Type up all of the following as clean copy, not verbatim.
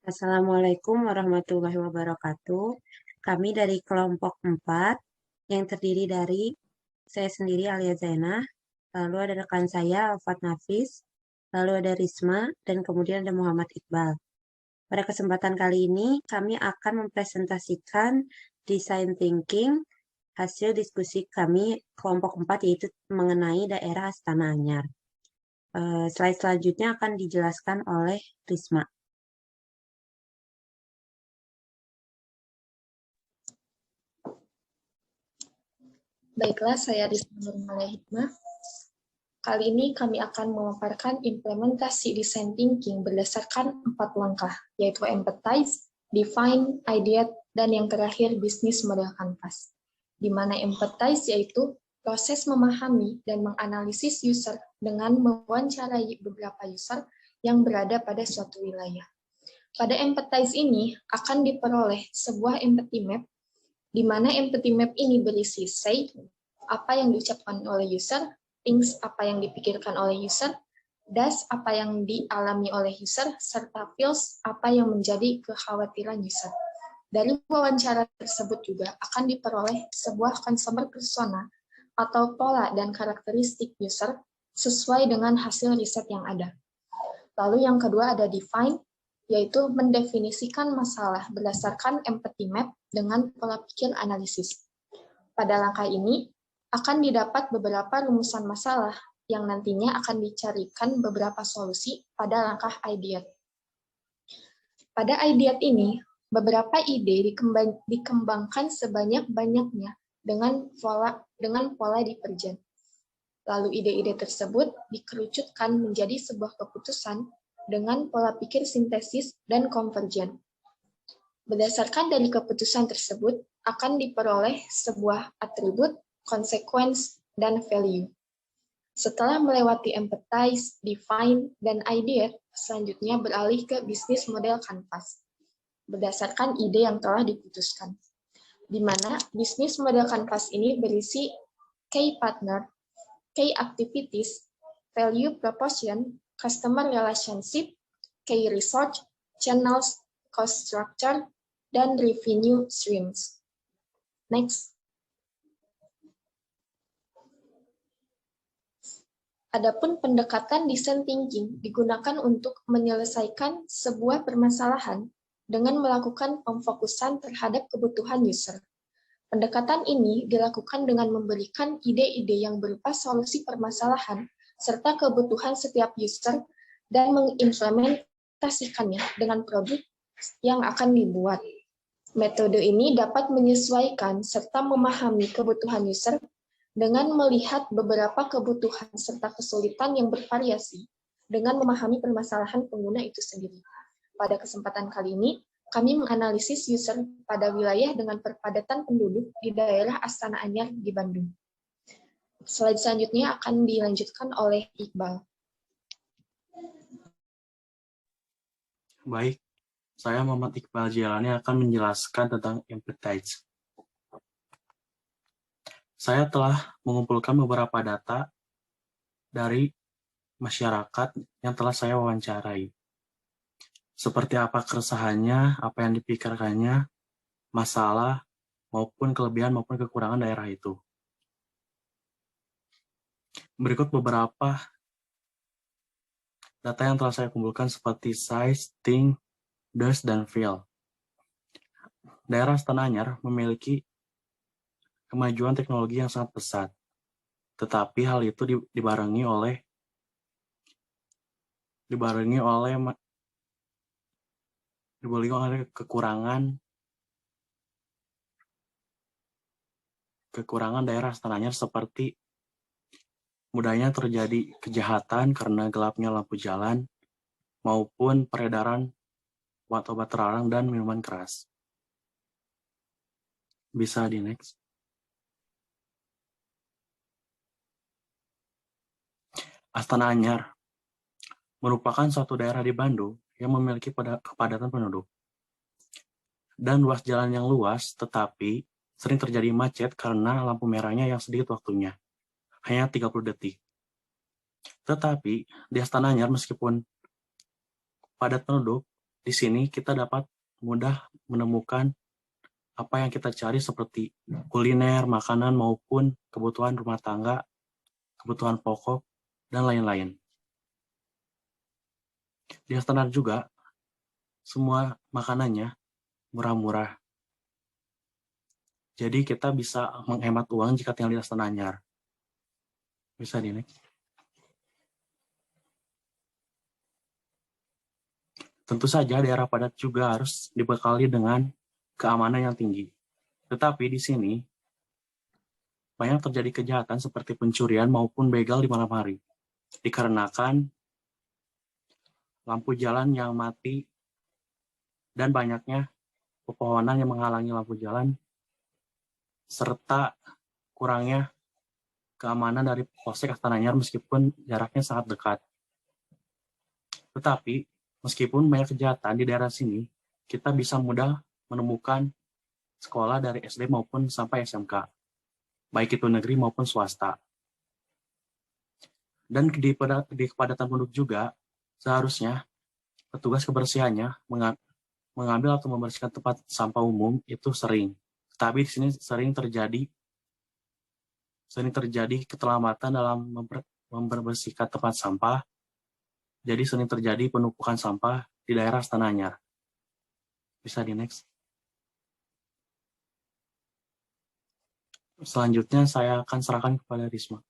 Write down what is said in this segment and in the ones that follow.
Assalamualaikum warahmatullahi wabarakatuh. Kami dari kelompok 4 yang terdiri dari saya sendiri Alia Zainah, lalu ada rekan saya Alfat Nafis, lalu ada Risma, dan kemudian ada Muhammad Iqbal. Pada kesempatan kali ini kami akan mempresentasikan design thinking hasil diskusi kami kelompok 4 yaitu mengenai daerah Astana Anyar. Slide selanjutnya akan dijelaskan oleh Risma. Baiklah, saya Risma Nurmala Hikmah. Kali ini kami akan memaparkan implementasi design thinking berdasarkan 4 langkah, yaitu empathize, define, ideate, dan yang terakhir business model canvas. Di mana empathize yaitu proses memahami dan menganalisis user dengan mewawancarai beberapa user yang berada pada suatu wilayah. Pada empathize ini akan diperoleh sebuah empathy map di mana empathy map ini berisi say, apa yang diucapkan oleh user, things, apa yang dipikirkan oleh user, does, apa yang dialami oleh user, serta feels, apa yang menjadi kekhawatiran user. Dari wawancara tersebut juga akan diperoleh sebuah consumer persona atau pola dan karakteristik user sesuai dengan hasil riset yang ada. Lalu yang kedua ada define, yaitu mendefinisikan masalah berdasarkan empathy map dengan pola pikir analisis. Pada langkah ini, akan didapat beberapa rumusan masalah yang nantinya akan dicarikan beberapa solusi pada langkah ideate. Pada ideate ini, beberapa ide dikembangkan sebanyak-banyaknya dengan pola divergen. Lalu ide-ide tersebut dikerucutkan menjadi sebuah keputusan dengan pola pikir sintesis dan konvergen. Berdasarkan dari keputusan tersebut, akan diperoleh sebuah atribut, consequence, dan value. Setelah melewati empathize, define, dan ideate, selanjutnya beralih ke business model canvas, berdasarkan ide yang telah diputuskan. Di mana business model canvas ini berisi key partner, key activities, value proposition, customer relationship, key research, channels, cost structure, dan revenue streams. Next. Adapun pendekatan design thinking digunakan untuk menyelesaikan sebuah permasalahan dengan melakukan pemfokusan terhadap kebutuhan user. Pendekatan ini dilakukan dengan memberikan ide-ide yang berupa solusi permasalahan serta kebutuhan setiap user dan mengimplementasikannya dengan produk yang akan dibuat. Metode ini dapat menyesuaikan serta memahami kebutuhan user dengan melihat beberapa kebutuhan serta kesulitan yang bervariasi dengan memahami permasalahan pengguna itu sendiri. Pada kesempatan kali ini, kami menganalisis user pada wilayah dengan perpadatan penduduk di daerah Astana Anyar di Bandung. Slide selanjutnya akan dilanjutkan oleh Iqbal. Baik, saya Muhammad Iqbal Jalani akan menjelaskan tentang empathize. Saya telah mengumpulkan beberapa data dari masyarakat yang telah saya wawancarai. Seperti apa keresahannya, apa yang dipikirkannya, masalah, maupun kelebihan maupun kekurangan daerah itu. Berikut beberapa data yang telah saya kumpulkan seperti size, think, does, dan feel. Daerah Astana Anyar memiliki kemajuan teknologi yang sangat pesat, tetapi hal itu dibarengi oleh kekurangan daerah Astana Anyar seperti mudahnya terjadi kejahatan karena gelapnya lampu jalan maupun peredaran obat-obat terlarang dan minuman keras. Bisa di next. Astana Anyar merupakan suatu daerah di Bandung yang memiliki kepadatan penduduk dan ruas jalan yang luas, tetapi sering terjadi macet karena lampu merahnya yang sedikit waktunya, hanya 30 detik. Tetapi di Astana Anyar meskipun padat penduduk, Di sini kita dapat mudah menemukan apa yang kita cari seperti kuliner, makanan, maupun kebutuhan rumah tangga, kebutuhan pokok, dan lain-lain. Di Astana juga, semua makanannya murah-murah. Jadi kita bisa menghemat uang jika tinggal di Astana Anyar. Bisa di next. Tentu saja daerah padat juga harus dibekali dengan keamanan yang tinggi. Tetapi di sini banyak terjadi kejahatan seperti pencurian maupun begal di malam hari. Dikarenakan lampu jalan yang mati dan banyaknya pepohonan yang menghalangi lampu jalan serta kurangnya keamanan dari Polsek Astana Anyar meskipun jaraknya sangat dekat. Tetapi meskipun banyak kejahatan di daerah sini, kita bisa mudah menemukan sekolah dari SD maupun sampai SMK, baik itu negeri maupun swasta. Dan di kepadatan penduduk juga, seharusnya petugas kebersihannya mengambil atau membersihkan tempat sampah umum itu sering. Tapi di sini sering terjadi keterlambatan dalam membersihkan tempat sampah. Jadi sering terjadi penumpukan sampah di daerah Astana Anyar. Bisa di next. Selanjutnya saya akan serahkan kepada Risma.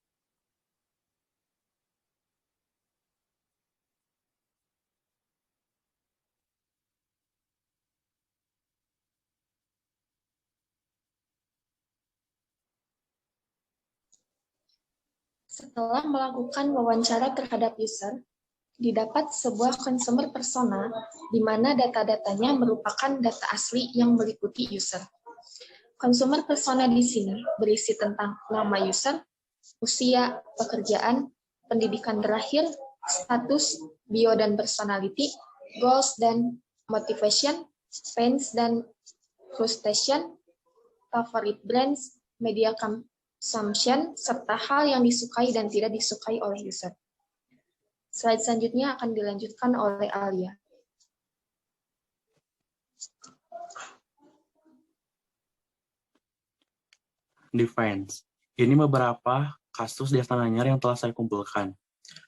Setelah melakukan wawancara terhadap user, didapat sebuah consumer persona di mana data-datanya merupakan data asli yang meliputi user. Consumer persona di sini berisi tentang nama user, usia, pekerjaan, pendidikan terakhir, status, bio dan personality, goals dan motivation, pains dan frustration, favorite brands, media consumption, serta hal yang disukai dan tidak disukai oleh user. Slide selanjutnya akan dilanjutkan oleh Alia. Defense. Ini beberapa kasus di Astana Anyar yang telah saya kumpulkan,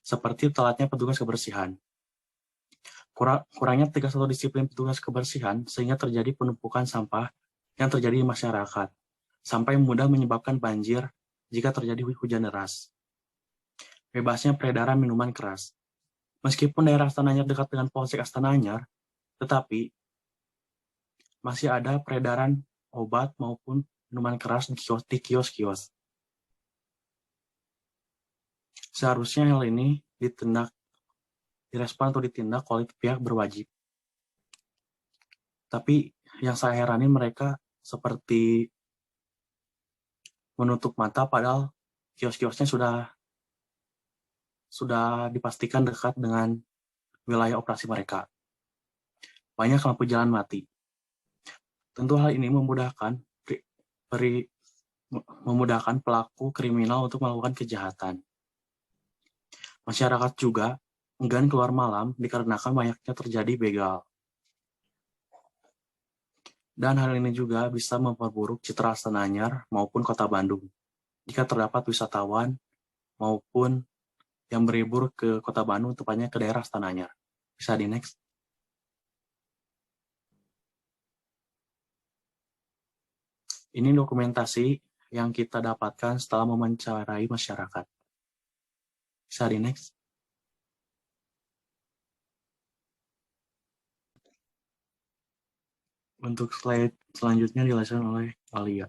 seperti telatnya petugas kebersihan. Kurangnya tegas atau disiplin petugas kebersihan sehingga terjadi penumpukan sampah yang terjadi di masyarakat, sampai mudah menyebabkan banjir jika terjadi hujan deras. Bebasnya peredaran minuman keras. Meskipun daerah Astana Anyar dekat dengan Polsek Astana Anyar, tetapi masih ada peredaran obat maupun minuman keras di kios-kios. Seharusnya hal ini direspon atau ditindak oleh pihak berwajib. Tapi yang saya heranin mereka seperti menutup mata padahal kios-kiosnya sudah dipastikan dekat dengan wilayah operasi mereka. Banyak lampu jalan mati. Tentu hal ini memudahkan pelaku kriminal untuk melakukan kejahatan. Masyarakat juga enggan keluar malam dikarenakan banyaknya terjadi begal. Dan hal ini juga bisa memperburuk citra Astana Anyar maupun Kota Bandung jika terdapat wisatawan maupun yang berlibur ke Kota Bandung, tepatnya ke daerah Astana Anyar. Bisa di next. Ini dokumentasi yang kita dapatkan setelah mewawancarai masyarakat. Bisa di next. Untuk slide selanjutnya dijelaskan oleh Alia.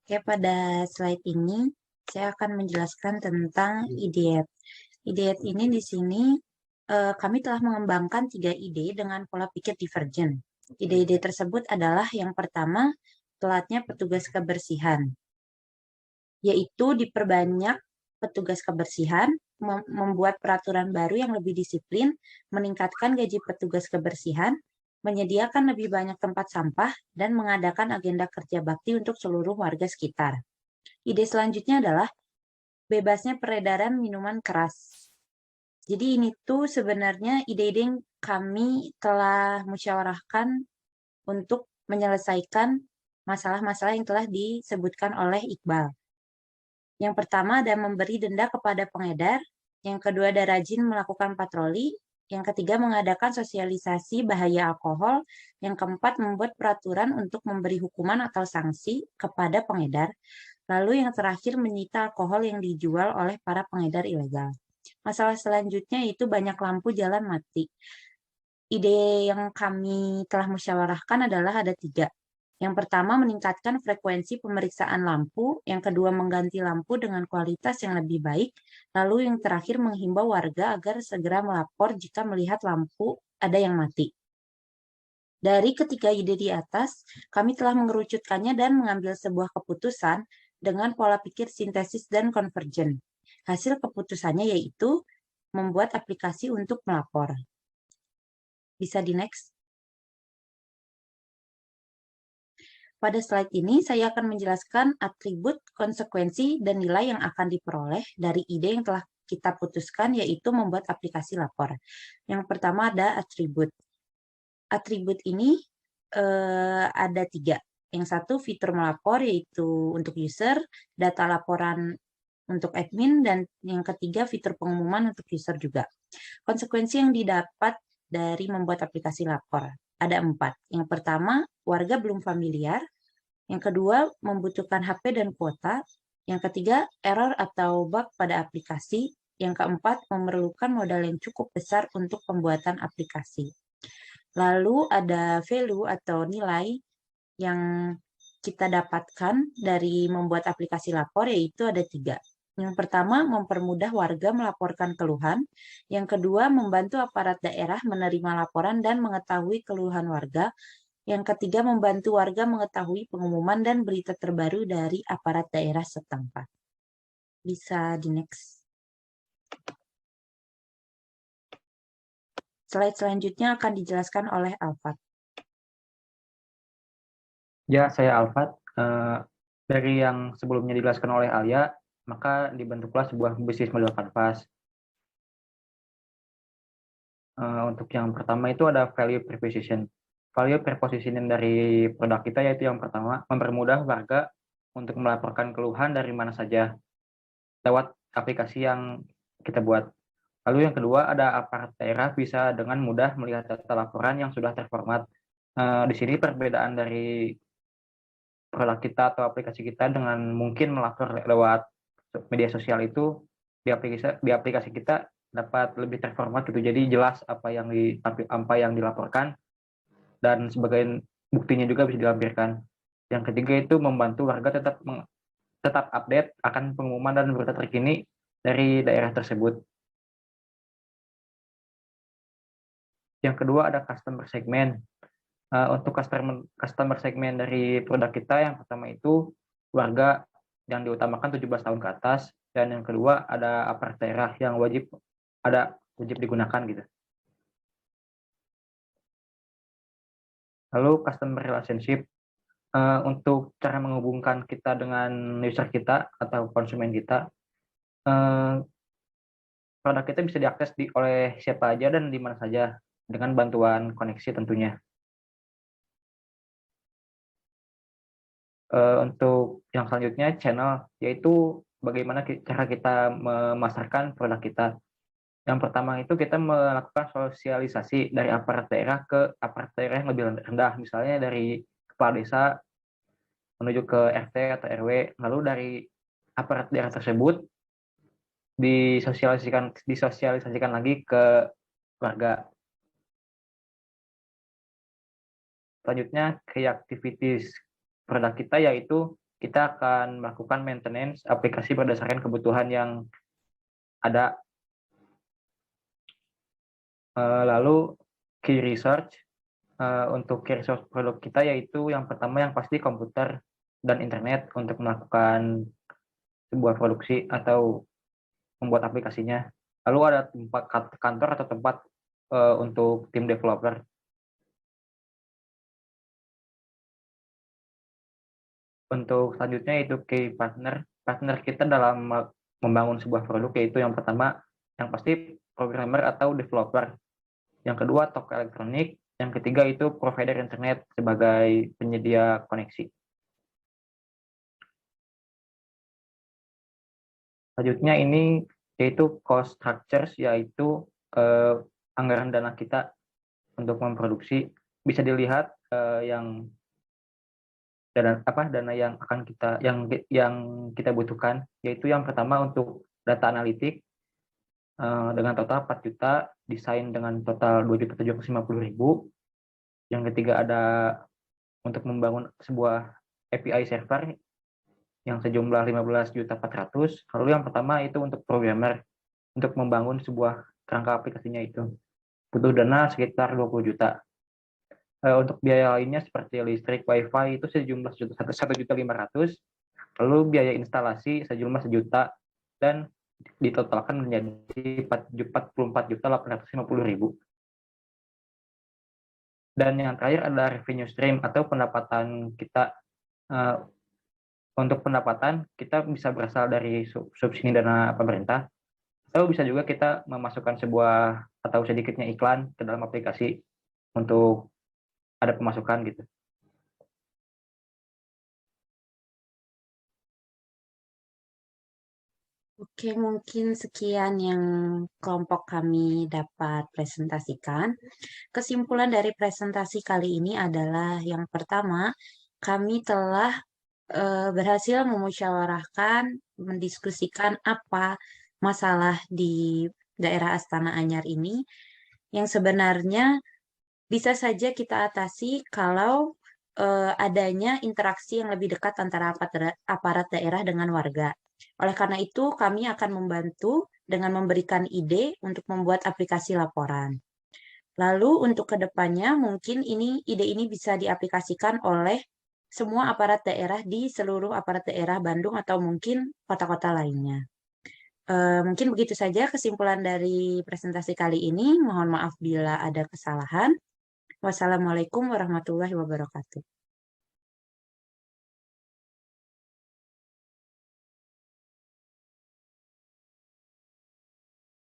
Oke, pada slide ini saya akan menjelaskan tentang IDEAT. IDEAT ini di sini kami telah mengembangkan 3 ide dengan pola pikir divergen. Ide-ide tersebut adalah yang pertama, telatnya petugas kebersihan, yaitu diperbanyak petugas kebersihan, membuat peraturan baru yang lebih disiplin, meningkatkan gaji petugas kebersihan, menyediakan lebih banyak tempat sampah, dan mengadakan agenda kerja bakti untuk seluruh warga sekitar. Ide selanjutnya adalah bebasnya peredaran minuman keras, Jadi ini tuh sebenarnya ide-ide yang kami telah musyawarahkan untuk menyelesaikan masalah-masalah yang telah disebutkan oleh Iqbal. Yang pertama ada memberi denda kepada pengedar, yang kedua ada rajin melakukan patroli, yang ketiga mengadakan sosialisasi bahaya alkohol, yang keempat membuat peraturan untuk memberi hukuman atau sanksi kepada pengedar, lalu yang terakhir menyita alkohol yang dijual oleh para pengedar ilegal. Masalah selanjutnya itu banyak lampu jalan mati. Ide yang kami telah musyawarahkan adalah ada 3. Yang pertama, meningkatkan frekuensi pemeriksaan lampu. Yang kedua, mengganti lampu dengan kualitas yang lebih baik. Lalu yang terakhir, menghimbau warga agar segera melapor jika melihat lampu ada yang mati. Dari ketiga ide di atas, kami telah mengerucutkannya dan mengambil sebuah keputusan dengan pola pikir sintesis dan konvergen. Hasil keputusannya yaitu membuat aplikasi untuk melapor. Bisa di next. Pada slide ini, saya akan menjelaskan atribut, konsekuensi, dan nilai yang akan diperoleh dari ide yang telah kita putuskan, yaitu membuat aplikasi lapor. Yang pertama ada atribut. Atribut ini ada 3. Yang satu fitur melapor, yaitu untuk user, data laporan untuk admin, dan yang ketiga fitur pengumuman untuk user juga. Konsekuensi yang didapat dari membuat aplikasi lapor ada 4. Yang pertama, warga belum familiar. Yang kedua, membutuhkan HP dan kuota. Yang ketiga, error atau bug pada aplikasi. Yang keempat, memerlukan modal yang cukup besar untuk pembuatan aplikasi. Lalu ada value atau nilai yang kita dapatkan dari membuat aplikasi lapor, yaitu ada 3. Yang pertama, mempermudah warga melaporkan keluhan. Yang kedua, membantu aparat daerah menerima laporan dan mengetahui keluhan warga. Yang ketiga, membantu warga mengetahui pengumuman dan berita terbaru dari aparat daerah setempat. Bisa di next. Slide selanjutnya akan dijelaskan oleh Alfat. Ya, saya Alfat. Dari yang sebelumnya dijelaskan oleh Alia, maka dibentuklah sebuah bisnis model kanvas. Untuk yang pertama itu ada value proposition. Value proposition dari produk kita yaitu yang pertama, mempermudah warga untuk melaporkan keluhan dari mana saja lewat aplikasi yang kita buat. Lalu yang kedua ada aparat daerah bisa dengan mudah melihat data laporan yang sudah terformat. Di sini perbedaan dari produk kita atau aplikasi kita dengan mungkin melapor lewat media sosial itu di aplikasi kita dapat lebih terformat gitu, jadi jelas apa yang dilaporkan dan sebagai buktinya juga bisa dilampirkan. Yang ketiga itu membantu warga tetap update akan pengumuman dan berita terkini dari daerah tersebut. Yang kedua ada customer segment. Untuk customer segmen dari produk kita, yang pertama itu warga yang diutamakan 17 tahun ke atas, dan yang kedua ada aparat daerah yang wajib digunakan gitu. Lalu customer relationship, untuk cara menghubungkan kita dengan user kita atau konsumen kita, produk kita bisa diakses oleh siapa aja dan di mana saja dengan bantuan koneksi tentunya. Untuk yang selanjutnya channel, yaitu bagaimana cara kita memasarkan produk kita. Yang pertama itu kita melakukan sosialisasi dari aparat daerah ke aparat daerah yang lebih rendah, misalnya dari kepala desa menuju ke RT atau RW, lalu dari aparat daerah tersebut disosialisasikan lagi ke warga. Selanjutnya key activities produk kita, yaitu kita akan melakukan maintenance aplikasi berdasarkan kebutuhan yang ada. Lalu key research, untuk key research produk kita yaitu yang pertama yang pasti komputer dan internet untuk melakukan sebuah produksi atau membuat aplikasinya. Lalu ada tempat kantor atau tempat untuk tim developer. Untuk selanjutnya itu key partner kita dalam membangun sebuah produk, yaitu yang pertama yang pasti programmer atau developer. Yang kedua, toko elektronik. Yang ketiga itu provider internet sebagai penyedia koneksi. Selanjutnya ini yaitu cost structures, yaitu anggaran dana kita untuk memproduksi. Bisa dilihat yang dana yang akan kita butuhkan, yaitu yang pertama untuk data analitik dengan total 4 juta, desain dengan total 2.750.000. Yang ketiga ada untuk membangun sebuah API server yang sejumlah 15.400.000. Lalu yang pertama itu untuk programmer untuk membangun sebuah kerangka aplikasinya itu butuh dana sekitar 20 juta. Untuk biaya lainnya seperti listrik, wifi itu sejumlah 1.500.000. Lalu biaya instalasi sejumlah 1 juta dan ditotalkan menjadi 44.850.000. Dan yang terakhir adalah revenue stream atau pendapatan kita. Untuk pendapatan kita bisa berasal dari subsidi dana pemerintah, atau bisa juga kita memasukkan sebuah atau sedikitnya iklan ke dalam aplikasi untuk ada pemasukan gitu. Oke, mungkin sekian yang kelompok kami dapat presentasikan. Kesimpulan dari presentasi kali ini adalah yang pertama, kami telah berhasil memusyawarahkan, mendiskusikan apa masalah di daerah Astana Anyar ini yang sebenarnya bisa saja kita atasi kalau adanya interaksi yang lebih dekat antara aparat daerah dengan warga. Oleh karena itu, kami akan membantu dengan memberikan ide untuk membuat aplikasi laporan. Lalu untuk kedepannya, mungkin ide ini bisa diaplikasikan oleh semua aparat daerah di seluruh aparat daerah Bandung atau mungkin kota-kota lainnya. Mungkin begitu saja kesimpulan dari presentasi kali ini. Mohon maaf bila ada kesalahan. Wassalamualaikum warahmatullahi wabarakatuh.